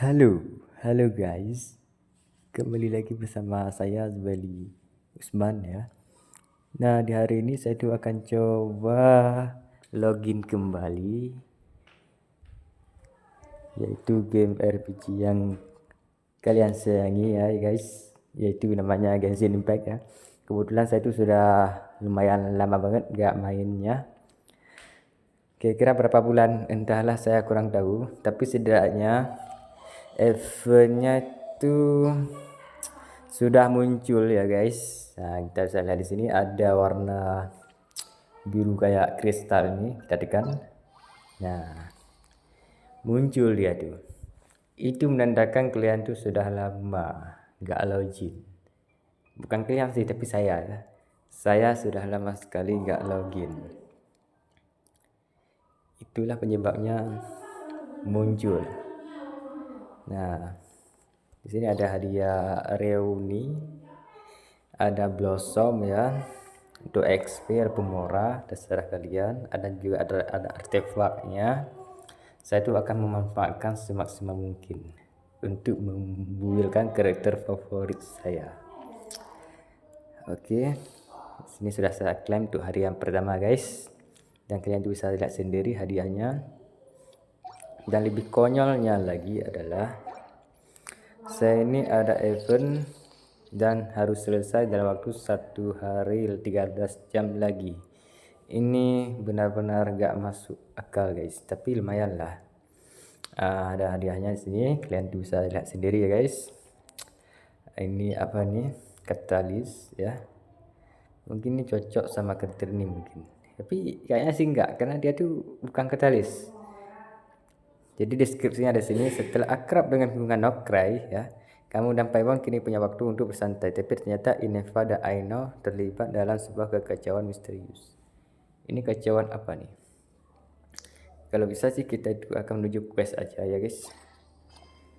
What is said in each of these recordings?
Halo, halo guys. Kembali lagi bersama saya Zubali Usman ya. Nah, di hari ini saya tuh akan coba login kembali yaitu game RPG yang kalian sayangi ya guys, yaitu namanya Genshin Impact ya. Kebetulan saya tuh sudah lumayan lama banget gak mainnya. Kira-kira berapa bulan entahlah, saya kurang tahu, tapi setidaknya eventnya itu sudah muncul ya guys. Nah, kita bisa lihat di sini ada warna biru kayak kristal ini, kita tekan. Nah, muncul dia tuh. Itu menandakan kalian tuh sudah lama nggak login. Bukan kalian sih, tapi saya ya. Saya sudah lama sekali nggak login. Itulah penyebabnya muncul. Nah, di sini ada hadiah reuni, ada blossom ya, untuk XP pemurah terserah kalian. Ada juga ada artefaknya. Saya tuh akan memanfaatkan semaksimal mungkin untuk membuilkan karakter favorit saya. Oke, sini sudah saya klaim untuk hari yang pertama guys, dan kalian tuh bisa lihat sendiri hadiahnya. Dan lebih konyolnya lagi adalah saya ini ada event dan harus selesai dalam waktu 1 hari 13 jam lagi. Ini benar-benar gak masuk akal guys, tapi lumayan lah. Ada hadiahnya di sini, kalian bisa lihat sendiri ya guys. Ini apa nih, katalis ya, mungkin ini cocok sama karakter ini mungkin, tapi kayaknya sih enggak, karena dia tuh bukan katalis. Jadi deskripsinya ada sini: setelah akrab dengan hubungan Nokrai ya, kamu dan Paimon kini punya waktu untuk bersantai. Tapi ternyata Ineva dan Aino terlibat dalam sebuah kekacauan misterius. Ini kacauan apa nih? Kalau bisa sih kita itu akan menuju quest aja ya guys.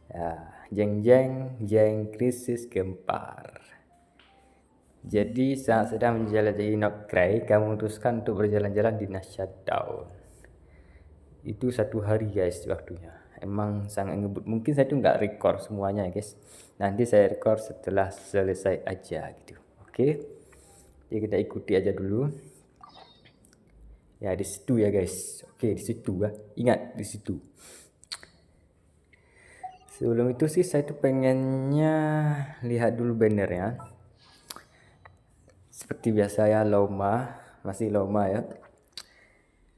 Ya, jeng krisis gempar. Jadi saat sedang menjelajahi Nokrai, kamu memutuskan untuk berjalan-jalan di Shutdown. Itu 1 hari guys waktunya. Emang sangat ngebut. Mungkin saya tuh nggak record semuanya guys. Nanti saya record setelah selesai aja gitu. Oke. Jadi kita ikuti aja dulu. Ya di situ ya guys. Oke, di situ ya. Ingat di situ. Sebelum itu sih saya tuh pengennya lihat dulu bannernya. Seperti biasa ya, Loma, masih Loma ya.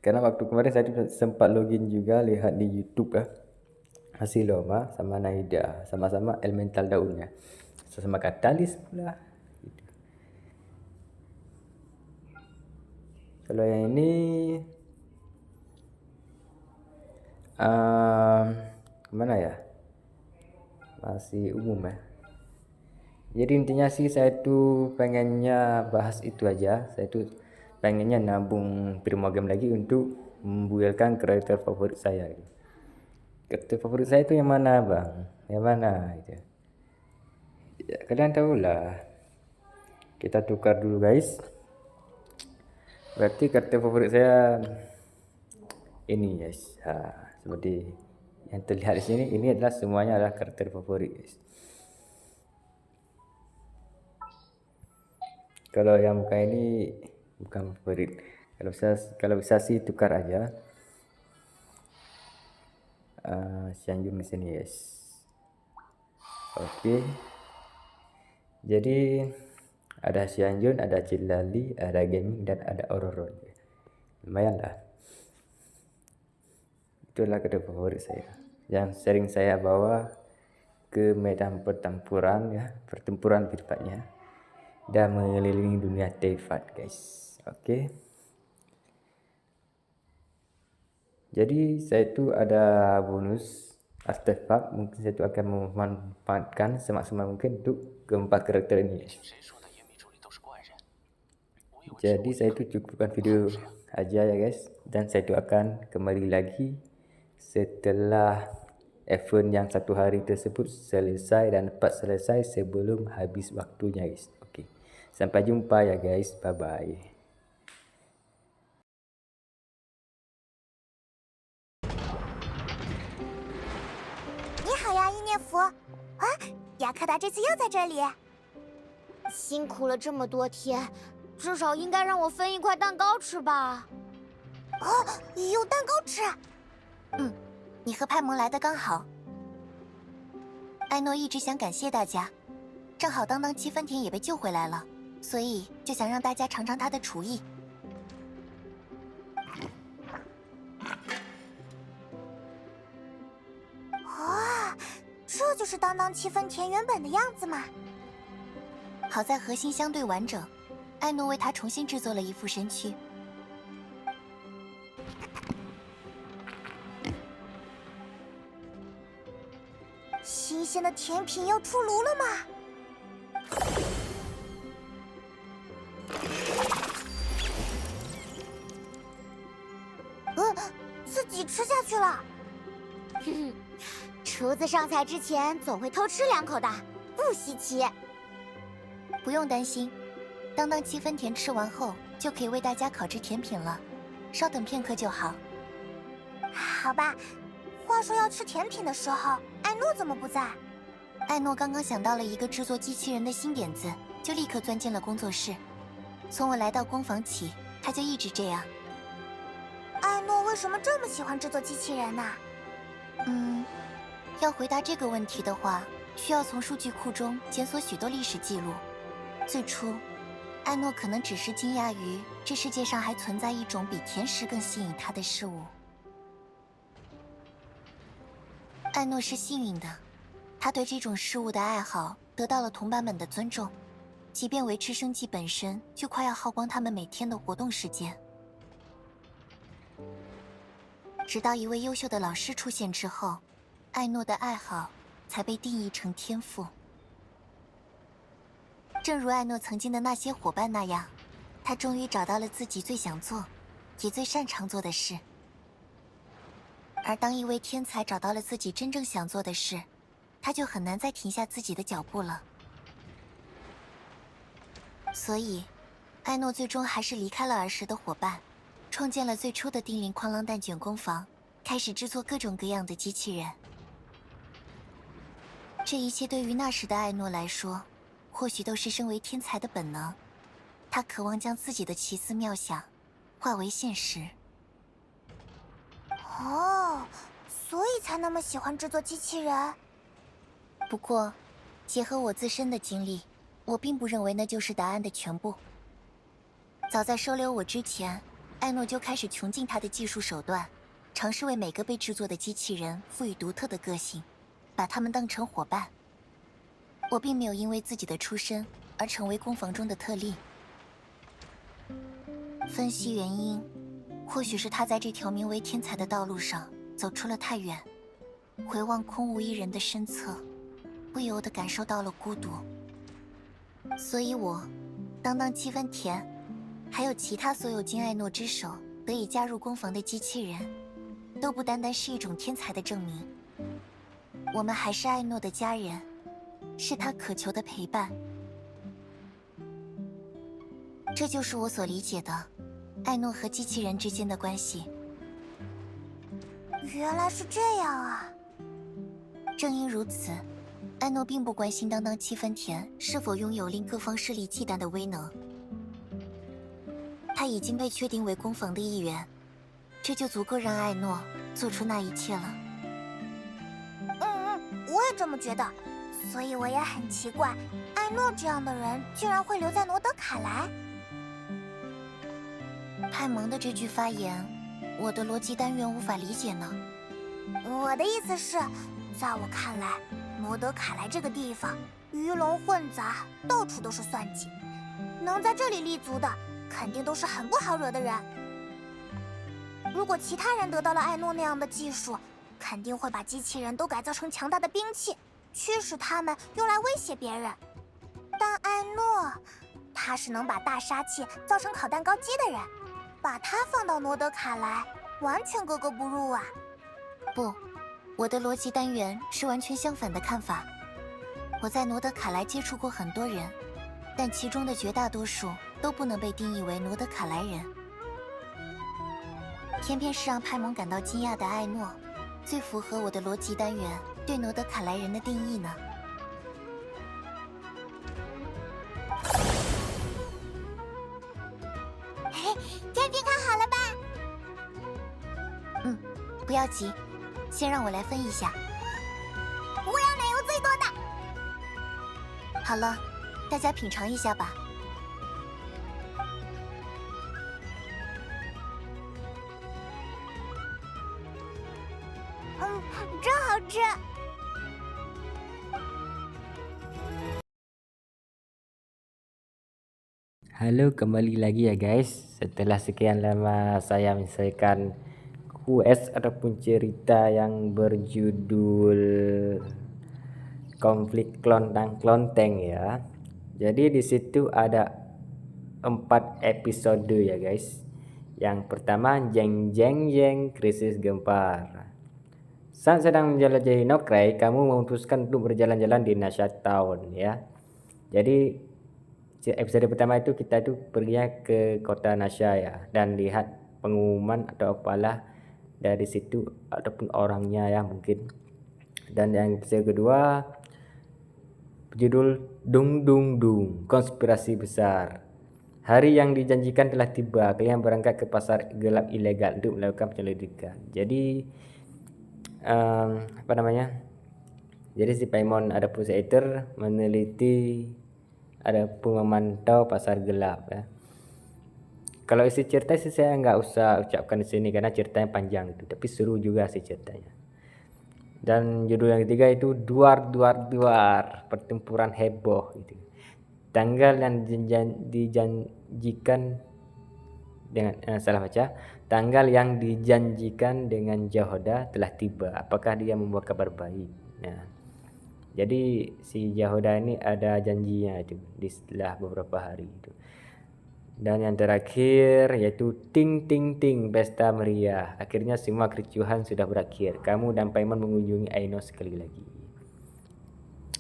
Karena waktu kemarin saya tuh sempat login juga, lihat di YouTube ya. Masih Loma sama Naida, sama-sama elemental daunnya. Sama katalis pula. Gitu. Kalau yang ini kemana ya? Masih umum ya. Jadi intinya sih saya tuh pengennya bahas itu aja. Saya tuh pengennya nabung Primogem lagi untuk membuilkan karakter favorit saya. Karakter favorit saya itu yang mana bang? Yang mana? Gitu. Ya, kalian tahu lah. Kita tukar dulu guys. Berarti karakter favorit saya ini guys. Seperti yang terlihat di sini, ini adalah semuanya adalah karakter favorit guys. Kalau yang muka ini bukan favorit. Kalau bisa sih tukar aja. Xianjun di sini guys. Oke. Jadi ada Xianjun, ada Cilali, ada Gaming, dan ada Auroron. Lumayan lah. Itulah karakter favorit saya yang sering saya bawa ke medan pertempuran ya, pertempuran tepatnya, dan mengelilingi dunia Teyvat guys. Oke. Jadi saya itu ada bonus artefak, mungkin saya itu akan memanfaatkan semaksimal mungkin untuk keempat karakter ini. Jadi saya itu cukupkan video aja ya guys, dan saya itu akan kembali lagi setelah event yang 1 hari tersebut selesai dan tepat selesai sebelum habis waktunya guys. Oke, sampai jumpa ya guys, bye bye. 好呀，意念符。啊，雅克达这次又在这里。辛苦了这么多天，至少应该让我分一块蛋糕吃吧。哦，有蛋糕吃。你和派蒙来的刚好。艾诺一直想感谢大家，正好当当七分甜也被救回来了，所以就想让大家尝尝他的厨艺。哇，这就是当当七分甜原本的样子嘛！好在核心相对完整，艾诺为他重新制作了一副身躯。新鲜的甜品要出炉了吗？自己吃下去了。厨子上菜之前总会偷吃2口的，不稀奇。不用担心，当当七分甜吃完后就可以为大家烤制甜品了，稍等片刻就好。好吧。话说要吃甜品的时候，艾诺怎么不在？艾诺刚刚想到了一个制作机器人的新点子，就立刻钻进了工作室。从我来到工坊起，他就一直这样。艾诺为什么这么喜欢制作机器人呢？要回答这个问题的话，需要从数据库中检索许多历史记录。最初，艾诺可能只是惊讶于这世界上还存在一种比甜食更吸引他的事物。艾诺是幸运的，他对这种事物的爱好得到了同伴们的尊重，即便维持生计本身就快要耗光他们每天的活动时间。直到一位优秀的老师出现之后，艾诺的爱好才被定义成天赋。正如艾诺曾经的那些伙伴那样，他终于找到了自己最想做，也最擅长做的事。而当一位天才找到了自己真正想做的事，他就很难再停下自己的脚步了。所以，艾诺最终还是离开了儿时的伙伴，创建了最初的叮铃哐啷蛋卷工坊，开始制作各种各样的机器人。这一切对于那时的艾诺来说，或许都是身为天才的本能。他渴望将自己的奇思妙想化为现实。哦，所以才那么喜欢制作机器人。不过，结合我自身的经历，我并不认为那就是答案的全部。早在收留我之前，艾诺就开始穷尽他的技术手段，尝试为每个被制作的机器人赋予独特的个性，把他们当成伙伴。我并没有因为自己的出身而成为工坊中的特例。分析原因，或许是他在这条名为天才的道路上走出了太远，回望空无一人的身侧，不由得感受到了孤独。所以我，当当七分甜，还有其他所有经艾诺之手得以加入工坊的机器人，都不单单是一种天才的证明。我们还是艾诺的家人，是他渴求的陪伴。这就是我所理解的艾诺和机器人之间的关系。原来是这样啊！正因如此，艾诺并不关心当当七分甜是否拥有令各方势力忌惮的威能。他已经被确定为工坊的一员，这就足够让艾诺做出那一切了。我也这么觉得。所以我也很奇怪，艾诺这样的人居然会留在罗德卡莱。派蒙的这句发言，我的逻辑单元无法理解呢。我的意思是，在我看来，罗德卡莱这个地方鱼龙混杂，到处都是算计，能在这里立足的，肯定都是很不好惹的人。如果其他人得到了艾诺那样的技术，肯定会把机器人都改造成强大的兵器，驱使他们用来威胁别人。但艾诺，他是能把大杀器造成烤蛋糕机的人，把他放到罗德卡莱，完全格格不入啊！不，我的逻辑单元是完全相反的看法。我在罗德卡莱接触过很多人，但其中的绝大多数都不能被定义为罗德卡莱人。偏偏是让派蒙感到惊讶的艾诺，最符合我的逻辑单元对罗德卡莱人的定义呢？嘿，甜品看好了吧？不要急，先让我来分一下。我要奶油最多的。好了，大家品尝一下吧。真好吃。Halo, kembali lagi ya guys. Setelah sekian lama saya menyelesaikan quest ataupun cerita yang berjudul konflik klontang klonteng ya. Jadi di situ ada 4 episode ya guys. Yang pertama jeng jeng jeng krisis gempar. Saat sedang menjelajahi Nokrai, kamu memutuskan untuk berjalan-jalan di Nasha Town ya. Jadi episode pertama itu kita itu pergi ke kota Nasha ya, dan lihat pengumuman atau apalah dari situ ataupun orangnya ya mungkin. Dan yang episode kedua berjudul Dung Dung Dung, konspirasi besar. Hari yang dijanjikan telah tiba. Kalian berangkat ke pasar gelap ilegal untuk melakukan penyelidikan. Jadi jadi si Paimon ada Eater meneliti ada pun memantau pasar gelap ya. Kalau isi cerita sih saya nggak usah ucapkan di sini karena ceritanya panjang itu, tapi seru juga sih ceritanya. Dan judul yang ketiga itu Duar pertempuran heboh gitu. Tanggal yang dijanjikan dengan tanggal yang dijanjikan dengan Jahoda telah tiba. Apakah dia membawa kabar baik? Nah, jadi si Jahoda ini ada janjinya itu di setelah beberapa hari itu. Dan yang terakhir yaitu ting ting ting pesta meriah. Akhirnya semua kericuhan sudah berakhir. Kamu dan Paimon mengunjungi Aino sekali lagi.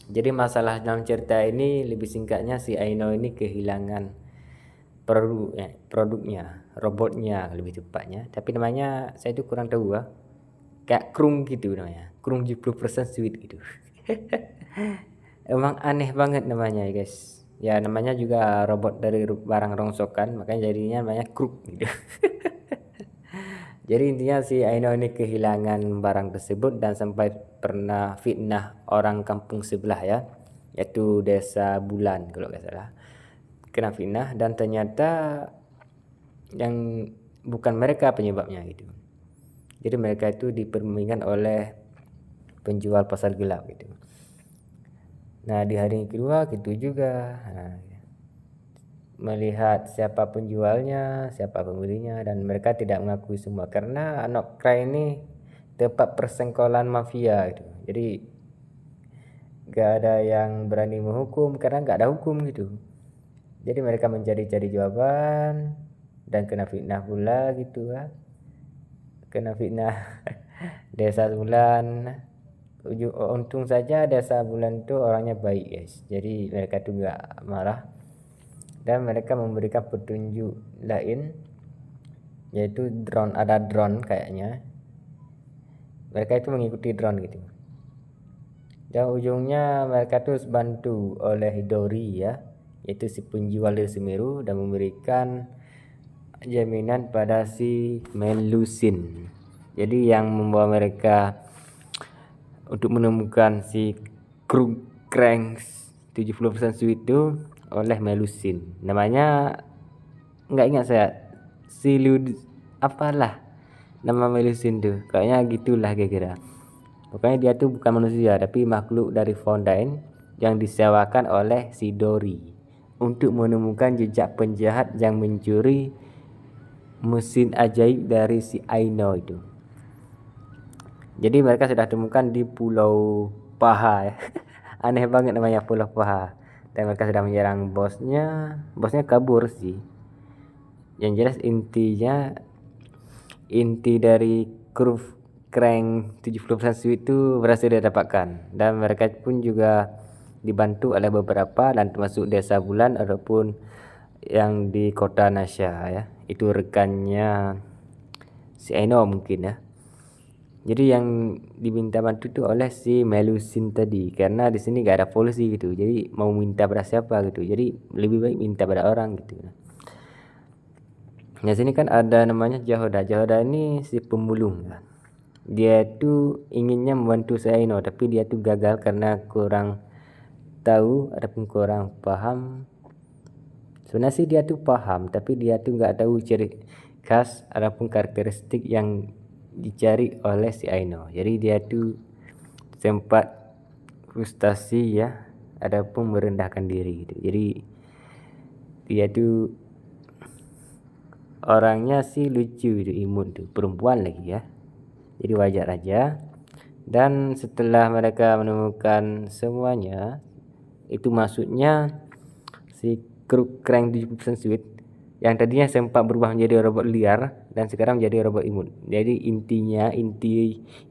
Jadi masalah dalam cerita ini lebih singkatnya si Aino ini kehilangan produknya, robotnya lebih tepatnya. Tapi namanya saya itu kurang tahu ya. Kayak Krung gitu namanya. Krung 70% sweet gitu. Emang aneh banget namanya ya guys. Ya namanya juga robot dari barang rongsokan, makanya jadinya namanya Krung gitu. Jadi intinya si Aino ini kehilangan barang tersebut dan sampai pernah fitnah orang kampung sebelah ya, yaitu Desa Bulan kalau nggak salah. Kena fitnah dan ternyata yang bukan mereka penyebabnya gitu. Jadi mereka itu dipermainkan oleh penjual pasar gelap gitu. Nah di hari kedua gitu juga melihat siapa penjualnya, siapa pembelinya, dan mereka tidak mengakui semua karena Nokrai ini tempat persengkolan mafia gitu. Jadi gak ada yang berani menghukum karena gak ada hukum gitu. Jadi mereka mencari-cari jawaban dan kena fitnah pula gitu kan. Kena fitnah Desa Bulan. Untung saja Desa Bulan itu orangnya baik guys. Jadi mereka tuh gak marah. Dan mereka memberikan petunjuk lain, yaitu drone, ada drone kayaknya. Mereka itu mengikuti drone gitu. Dan ujungnya mereka tuh bantu oleh Hidori ya, yaitu si penjual dari Semeru, dan memberikan jaminan pada si Melusin. Jadi yang membawa mereka untuk menemukan si Cranks 70% sweet itu oleh Melusin. Namanya nggak ingat saya. Apalah nama Melusin tuh. Kayaknya gitulah kira-kira. Pokoknya dia tuh bukan manusia tapi makhluk dari Fondaine yang disewakan oleh si Dori untuk menemukan jejak penjahat yang mencuri mesin ajaib dari si Aino itu. Jadi mereka sudah temukan di Pulau Paha ya. Aneh banget namanya Pulau Paha. Dan mereka sudah menyerang bosnya. Bosnya kabur sih. Yang jelas inti dari Crank 70% sweet itu berhasil didapatkan. Dan mereka pun juga dibantu oleh beberapa dan termasuk Desa Bulan ataupun yang di kota Nasha ya. Itu rekannya si Aino mungkin ya. Jadi yang diminta bantu tuh oleh si Melusin tadi, karena di sini gak ada polisi gitu. Jadi mau minta pada siapa gitu. Jadi lebih baik minta pada orang gitu. Nah sini kan ada namanya Jahoda. Jahoda ini si pemulung. Dia tuh inginnya membantu Aino, tapi dia tuh gagal karena kurang tahu ataupun kurang paham. Sebenarnya sih dia tuh paham, tapi dia tuh nggak tahu ciri khas ataupun karakteristik yang dicari oleh si Aino. Jadi dia tuh sempat frustasi ya, adapun merendahkan diri gitu. Jadi dia tuh orangnya sih lucu gitu, imut tuh, perempuan lagi ya. Jadi wajar aja. Dan setelah mereka menemukan semuanya, itu maksudnya si Crank 70% Sweet yang tadinya sempat berubah menjadi robot liar dan sekarang menjadi robot imut. Jadi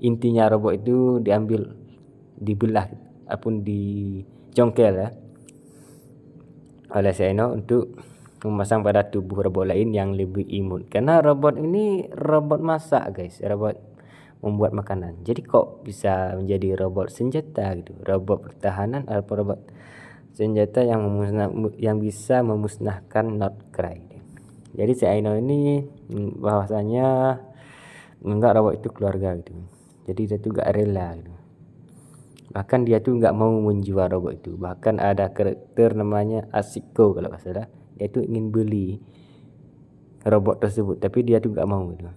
intinya robot itu diambil, dibelah ataupun dicongkel ya oleh si Aino untuk memasang pada tubuh robot lain yang lebih imut. Karena robot ini robot masak guys, robot membuat makanan. Jadi kok bisa menjadi robot senjata gitu, robot pertahanan atau robot senjata yang bisa memusnahkan Notcry. Jadi si Aino ini bahwasanya enggak robot itu keluarga gitu. Jadi dia tuh gak rela gitu. Bahkan dia tuh nggak mau menjual robot itu. Bahkan ada karakter namanya Asiko kalau nggak salah. Dia tuh ingin beli robot tersebut, tapi dia tuh nggak mau gitu.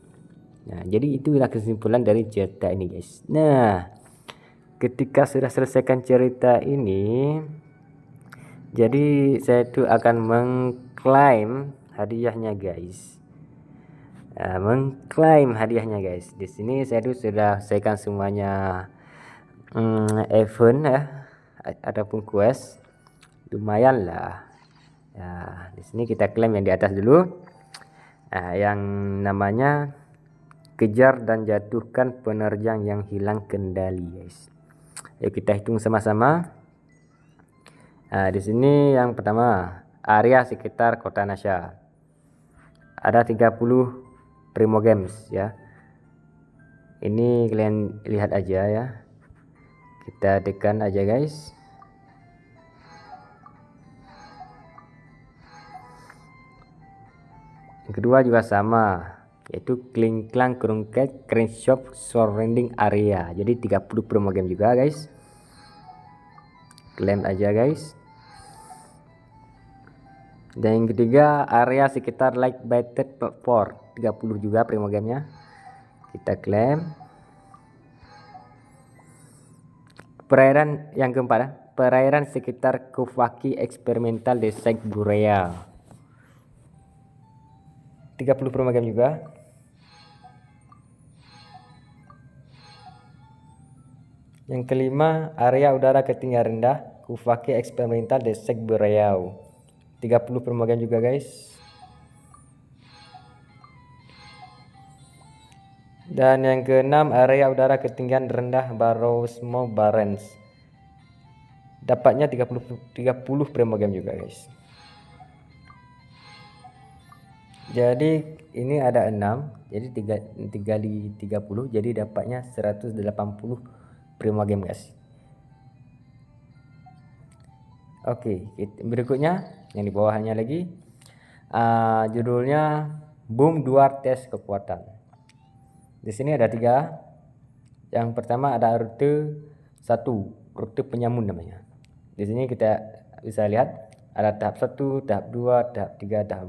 Nah, jadi itulah kesimpulan dari cerita ini guys. Nah, ketika sudah selesaikan cerita ini, jadi saya tuh akan mengklaim hadiahnya guys. Mengklaim hadiahnya guys. Di sini saya tuh sudah selesaikan semuanya event ya, ataupun quest. Lumayan lah. Ya, di sini kita klaim yang di atas dulu. Nah, yang namanya kejar dan jatuhkan penerjang yang hilang kendali guys. Yuk kita hitung sama-sama. Nah, di sini yang pertama, area sekitar Kota Nasha. Ada 30 Primo Games ya. Ini kalian lihat aja ya. Kita tekan aja guys. Yang kedua juga sama, yaitu Klinklang Krungket Crane Shop Surrounding Area. Jadi 30 promo game juga guys. Klaim aja guys. Dan yang ketiga area sekitar Like Baited Platform, 30 juga primo gamenya. Kita klaim. Perairan yang keempat, perairan sekitar Kufaki Experimental Desert Burea, 30 promo game juga. Yang kelima area udara ketinggian rendah Kufaki Experimental Desert Burea, 30 promo game juga guys. Dan yang keenam area udara ketinggian rendah Barosmo Barents, dapatnya 30 primo game juga guys. Jadi ini ada 6, jadi 3 kali 30, jadi dapatnya 180 primo game guys. Oke, berikutnya yang di bawahnya lagi judulnya Boom 2 Tes Kekuatan. Di sini ada 3. Yang pertama ada rute 1, rute penyamun namanya. Di sini kita bisa lihat ada tahap 1, tahap 2, tahap 3, tahap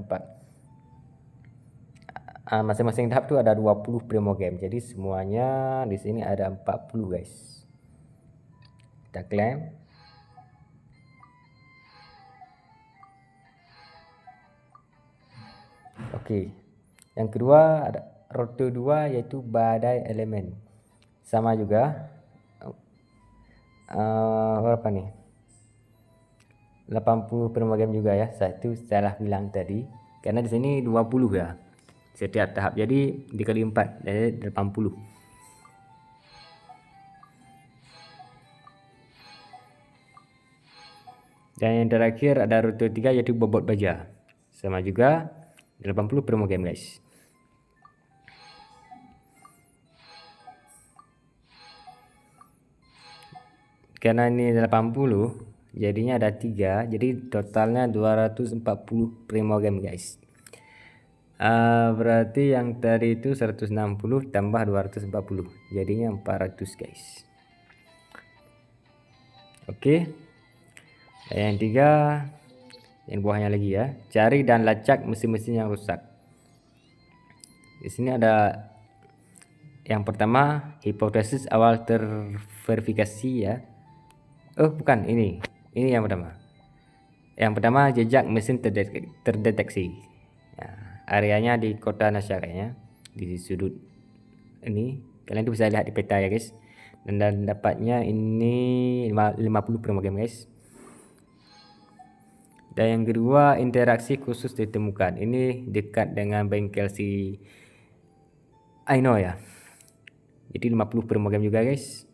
4. Masing-masing tahap tuh ada 20 primo game. Jadi semuanya di sini ada 40 guys. Kita klaim. Oke. Yang kedua ada rute 2 yaitu badai elemen. Sama juga berapa nih? 80 primo game juga ya. Saya itu salah bilang tadi. Karena di sini 20 ya. Setiap tahap. Jadi dikali 4 jadi 80. Dan yang terakhir ada rute 3 yaitu bobot baja. Sama juga 80 primo game guys. karena ini 80 jadinya ada 3, jadi totalnya 240 primogem guys. Berarti yang tadi itu 160 tambah 240 jadinya 400 guys. Oke. Dan yang 3 yang buahnya lagi ya, cari dan lacak mesin-mesin yang rusak. Di sini ada yang pertama, hipotesis awal terverifikasi ya. Oh bukan, ini yang pertama. Yang pertama, jejak mesin terdeteksi ya, areanya di kota Nasya kayaknya, di sudut ini kalian tuh bisa lihat di peta ya guys. Dan dapatnya ini 50 primogem guys. Dan yang kedua, interaksi khusus ditemukan, ini dekat dengan bengkel si Aino ya, jadi 50 primogem juga guys.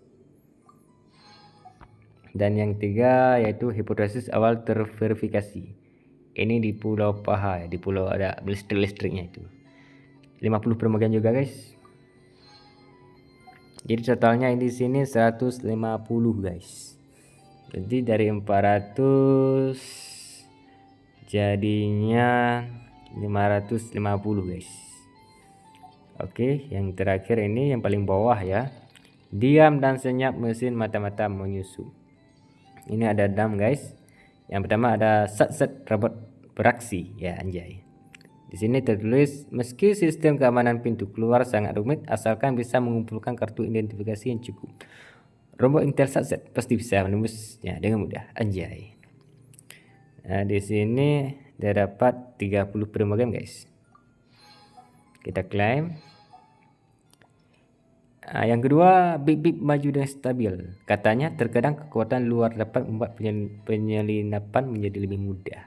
Dan yang 3 yaitu hipotesis awal terverifikasi, ini di Pulau Paha ya, di pulau ada listrik-listriknya itu, 50 primogem juga guys. Jadi totalnya ini di sini 150 guys. Jadi dari 400 jadinya 550 guys. Oke, yang terakhir ini yang paling bawah ya, diam dan senyap mesin mata-mata menyusu. Ini ada 6 guys. Yang pertama ada Satset robot beraksi ya, anjay. Di sini tertulis, meski sistem keamanan pintu keluar sangat rumit, asalkan bisa mengumpulkan kartu identifikasi yang cukup, robot Intel Satset pasti bisa menembusnya dengan mudah, anjay. Nah, di sini dia dapat 30 primogem guys. Kita klaim. Yang kedua, bip-bip maju dan stabil. Katanya terkadang kekuatan luar dapat membuat penyelinapan menjadi lebih mudah.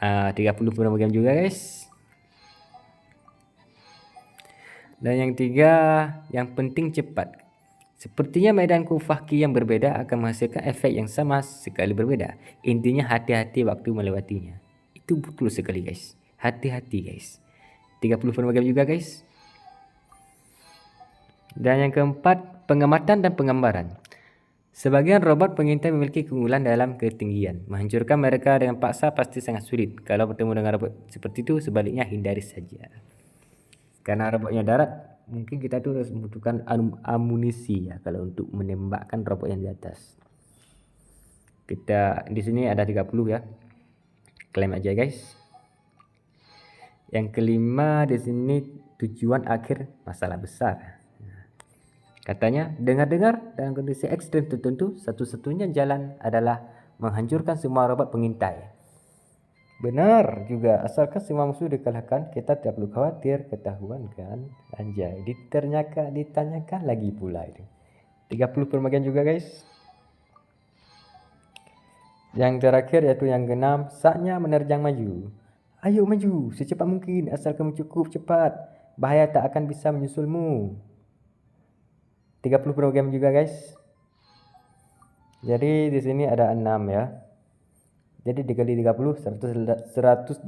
30 primogem juga guys. Dan yang 3, yang penting cepat. Sepertinya medan kufaki yang berbeda akan menghasilkan efek yang sama sekali berbeda. Intinya hati-hati waktu melewatinya. Itu betul sekali guys. Hati-hati guys. 30 primogem juga guys. Dan yang keempat, pengamatan dan penggambaran. Sebagian robot pengintai memiliki keunggulan dalam ketinggian. Menghancurkan mereka dengan paksa pasti sangat sulit. Kalau bertemu dengan robot seperti itu, sebaliknya hindari saja. Karena robotnya darat, mungkin kita tuh harus membutuhkan amunisi ya kalau untuk menembakkan robot yang di atas. Kita di sini ada 30 ya. Klaim aja guys. Yang kelima di sini, tujuan akhir masalah besar. Katanya, dengar-dengar dalam kondisi ekstrim tertentu, satu-satunya jalan adalah menghancurkan semua robot pengintai. Benar juga, asalkan semua musuh dikalahkan, kita tidak perlu khawatir, ketahuan kan? Anjay, ditanyakan lagi pula itu. 30 primogem juga guys. Yang terakhir yaitu yang keenam, saatnya menerjang maju. Ayo maju secepat mungkin, asalkan cukup cepat, bahaya tak akan bisa menyusulmu. 30 primogem juga guys. Jadi di sini ada 6 ya. Jadi dikali 30 180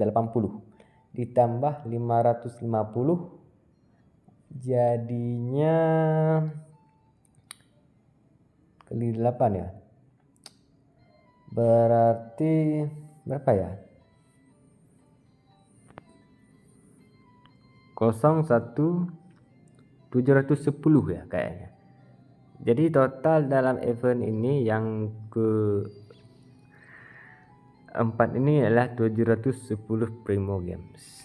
ditambah 550 jadinya kali 8 ya. Berarti berapa ya? 710 ya kayaknya. Jadi total dalam event ini yang ke-4 ini adalah 710 primogems.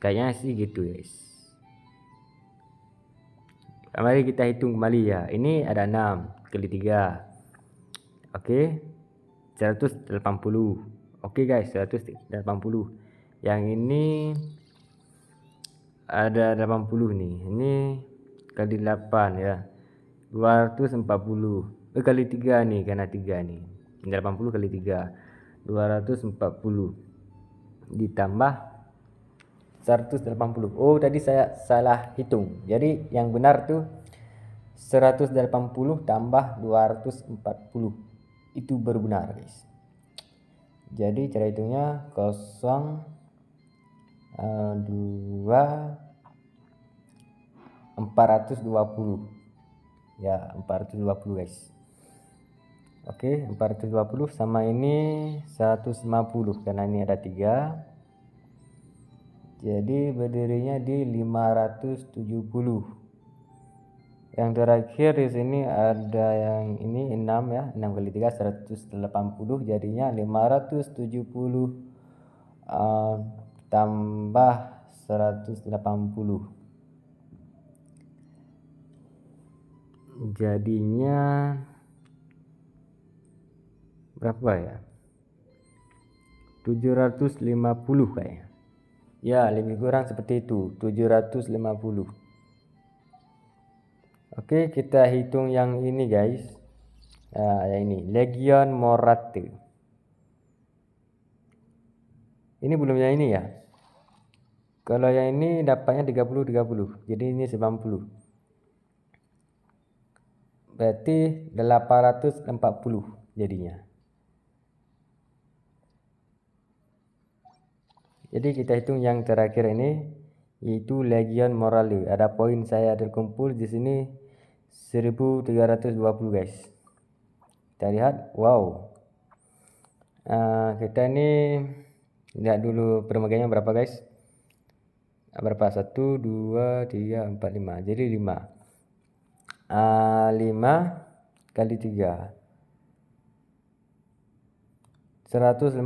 Kayaknya sih gitu guys. Mari kita hitung kembali ya. Ini ada 6 kali 3. Oke. 180. Oke guys, 180. Yang ini ada 80 nih. Ini kali 8 ya, 240 kali 3 nih, karena 3 nih, 80 kali 3 240 ditambah 180. Oh tadi saya salah hitung, jadi yang benar tuh 180 tambah 240, itu baru benar guys. Jadi cara hitungnya 420 ya 420 guys. Oke, 420 sama ini 150 karena ini ada 3. Jadi berdirinya di 570. Yang terakhir di sini ada yang ini 6 ya, 6 kali 3 180, jadinya 570 tambah 180. Jadinya berapa ya? 750 kayaknya. Ya, lebih kurang seperti itu, 750. Oke, kita hitung yang ini guys. Nah, yang ini Legion Morate. Ini belum yang ini ya. Kalau yang ini dapatnya 30. Jadi ini 90. Berarti 840 jadinya. Jadi kita hitung yang terakhir ini, yaitu Legion Morale. Ada poin saya terkumpul di sini 1320 guys. Kita lihat, wow. Kita ini lihat dulu permegangnya berapa guys. Berapa? 1, 2, 3, 4, 5. Jadi 5. 5 kali 3 150.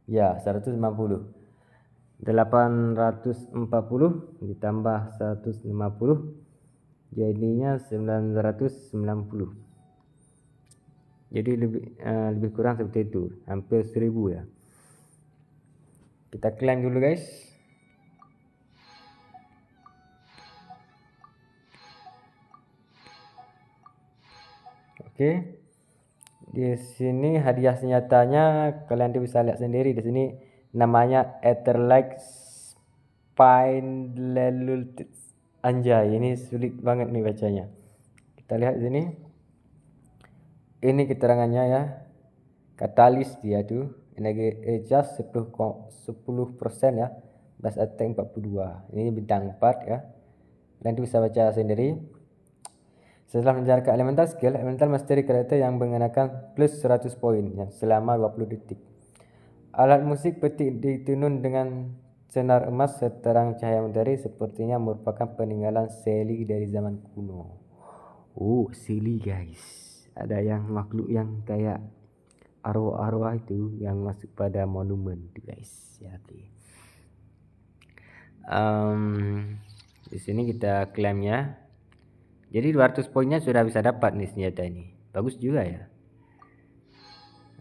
Ya, 150. 840 ditambah 150 jadinya 990. Jadi lebih kurang seperti itu, hampir 1000 ya. Kita klaim dulu guys. Oke. Di sini hadiah senjatanya kalian bisa lihat sendiri di sini, namanya Etherlike Spinelultis. Anjay, ini sulit banget nih bacanya. Kita lihat di sini. Ini keterangannya ya. Katalis dia tuh energi recharge 10% ya. Bass attack 42. Ini bintang 4 ya. Kalian tuh bisa baca sendiri. Setelah menjalankan elemental skill, elemental mastery karakter yang mengenakan plus 100 poin ya, selama 20 detik. Alat musik petik ditunun dengan senar emas seterang cahaya mentari, sepertinya merupakan peninggalan Seli dari zaman kuno. Seli guys. Ada yang makhluk yang kayak arwah-arwah itu yang masuk pada monumen itu guys. Ya, okay. Di sini kita klaimnya. Jadi 200 poinnya sudah bisa dapat nih senjata ini. Bagus juga ya.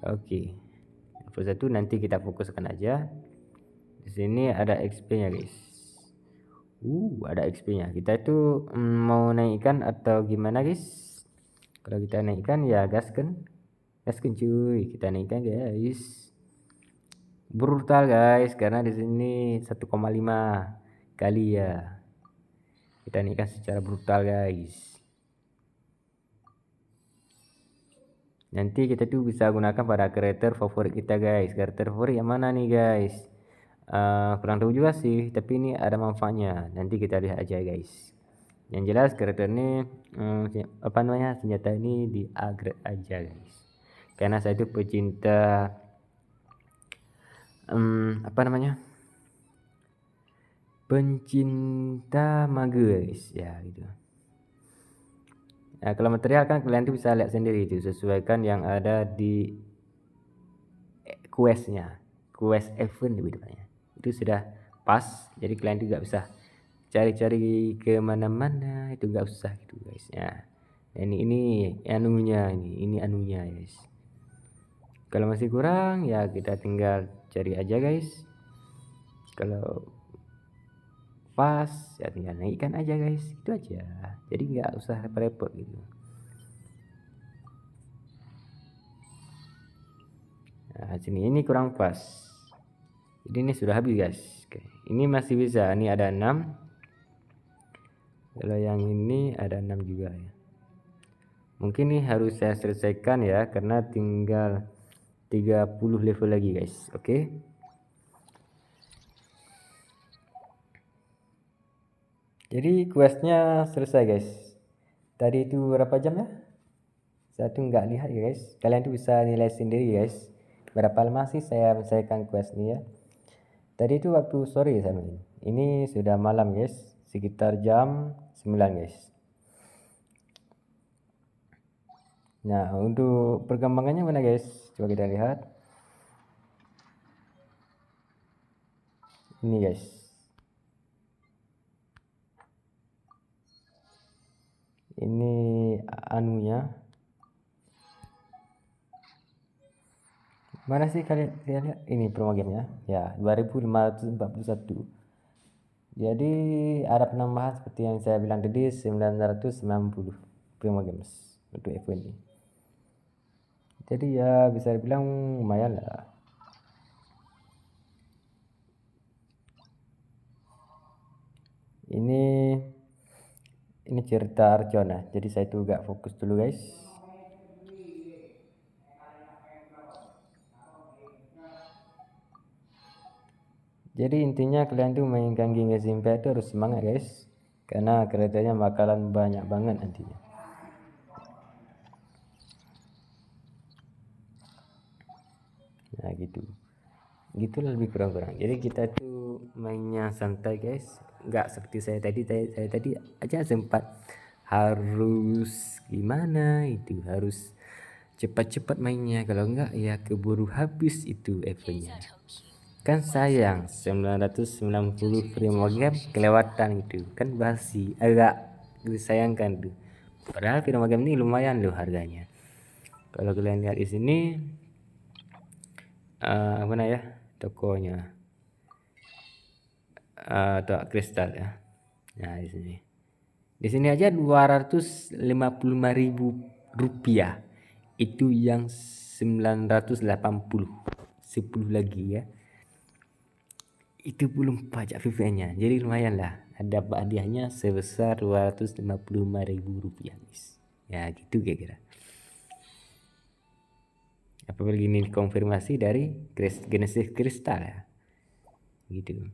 Oke. Level 1 nanti kita fokuskan aja. Di sini ada XP-nya guys. Ada XP-nya. Kita itu mau naikkan atau gimana guys? Kalau kita naikkan ya gaskan. Gaskan cuy. Kita naikkan guys. Brutal guys, karena di sini 1,5 kali ya. Kita naikkan secara brutal guys. Nanti kita tuh bisa gunakan pada karakter favorit kita guys. Karakter favorit yang mana nih guys? Kurang tahu juga sih, tapi ini ada manfaatnya. Nanti kita lihat aja guys. Yang jelas karakter ini senjata ini di upgrade aja guys. Karena saya itu pecinta pencinta mage guys ya gitu. Nah, kalau material kan kalian tuh bisa lihat sendiri itu, sesuaikan yang ada di questnya, quest event lebih depannya. Itu sudah pas, jadi kalian juga bisa cari-cari ke mana-mana, itu gak usah gitu guys ya. Ini anunya, ini anunya guys. Kalau masih kurang ya kita tinggal cari aja guys. Kalau pas ya tinggal naikkan aja guys, itu aja. Jadi nggak usah repot-repot gitu. Nah, sini ini kurang pas. Jadi ini sudah habis guys. Oke. Ini masih bisa. Ini ada 6. Kalau yang ini ada 6 juga ya. Mungkin ini harus saya selesaikan ya, karena tinggal 30 level lagi guys. Oke. Jadi questnya selesai guys. Tadi itu berapa jam ya? Saya tuh nggak lihat ya guys. Kalian tuh bisa nilai sendiri guys. Berapa lama sih saya menyelesaikan quest ini ya? Tadi itu waktu sore saya main. Ini sudah malam guys. Sekitar jam 9 guys. Nah, untuk perkembangannya mana guys? Coba kita lihat. Ini guys. Ini anunya. Mana sih kalian lihat? Ini promo gamenya. Ya, 2541. Jadi ada penambahan seperti yang saya bilang tadi 990 promo games untuk event ini. Jadi ya bisa dibilang lumayan lah. Ini cerita Arjuna. Jadi saya tuh gak fokus dulu guys. Jadi intinya kalian tuh mainkan Genghis Impact itu harus semangat guys. Karena keretanya bakalan banyak banget nantinya. Nah gitu. Gitulah lebih kurang-kurang. Jadi kita tuh mainnya santai guys. Nggak seperti saya tadi aja sempat harus gimana itu, harus cepat-cepat mainnya, kalau enggak ya keburu habis itu eventnya. Kan sayang 990 primo game kelewatan itu, kan basi, agak disayangkan tuh. Padahal primo game ini lumayan loh harganya. Kalau kalian lihat di sini mana ya tokonya, atau kristal ya. Nah di sini aja 255.000 rupiah. Itu yang 980, 10 lagi ya. Itu belum pajak VPN-nya. Jadi lumayan lah. Ada hadiahnya sebesar 255.000 rupiah guys. Ya gitu kira-kira. Apalagi ini konfirmasi dari Genesis Kristal ya. Gitu.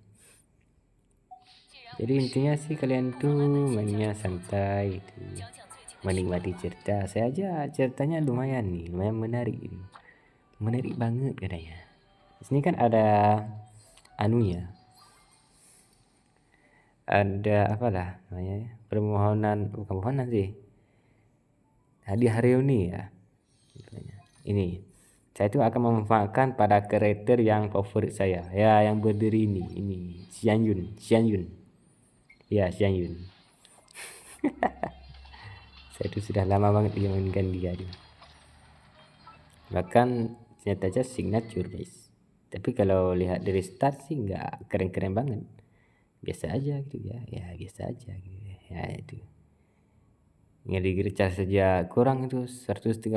Jadi intinya sih kalian tuh mainnya santai gitu. Menikmati cerita. Saya aja ceritanya lumayan nih, lumayan menarik gitu. Menarik banget katanya. Di sini kan ada anunya. Ada apalah namanya? Bukan permohonan sih. Hadiah reuni ya. Ini. Saya itu akan memanfaatkan pada karakter yang favorit saya. Ya, yang berdiri ini Xian Yun. Ya, Xian Yun. Saya itu sudah lama banget mainkan dia. Bahkan ternyata aja signature guys. Tapi kalau lihat dari start sih nggak keren-keren banget. Biasa aja gitu ya. Ya biasa aja gitu. Ya itu. Ngedi charge saja kurang itu 131%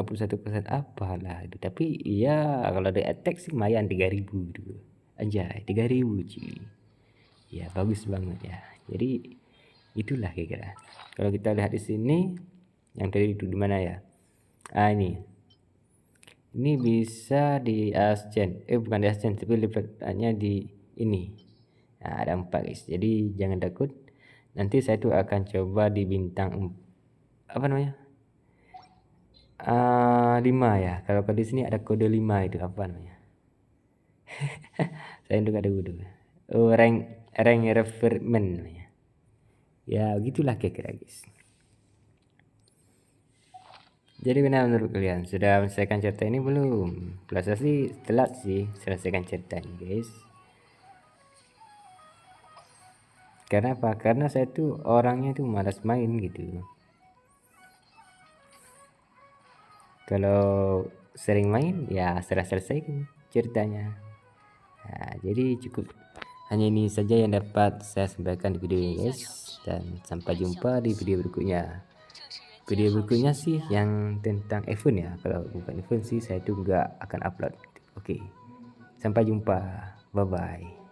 apalah itu. Tapi iya kalau di attack sih lumayan 3000 gitu. Anjay 3000 cuy. Ya bagus banget ya. Jadi itulah kira-kira. Kalau kita lihat di sini yang tadi itu di mana ya? Ini bisa di ascend. Bukan di ascend tapi levelnya di ini. Nah, ada 4 guys. Jadi jangan takut. Nanti saya tuh akan coba di bintang 5 ya. Kalau di sini ada kode 5 itu apa namanya? Saya juga ada kode. Rank refinement namanya. Ya, gitulah kira-kira guys. Jadi benar menurut kalian sudah menyelesaikan cerita ini belum? Kalau saya sih telat sih selesaikan cerita ini guys. Karena apa? Karena saya tuh orangnya tuh malas main gitu. Kalau sering main ya selesai ceritanya. Nah, jadi cukup hanya ini saja yang dapat saya sampaikan di video ini guys. Dan sampai jumpa di video berikutnya. Video berikutnya sih yang tentang event ya. Kalau bukan event sih saya tuh nggak akan upload. Oke. Sampai jumpa. Bye bye.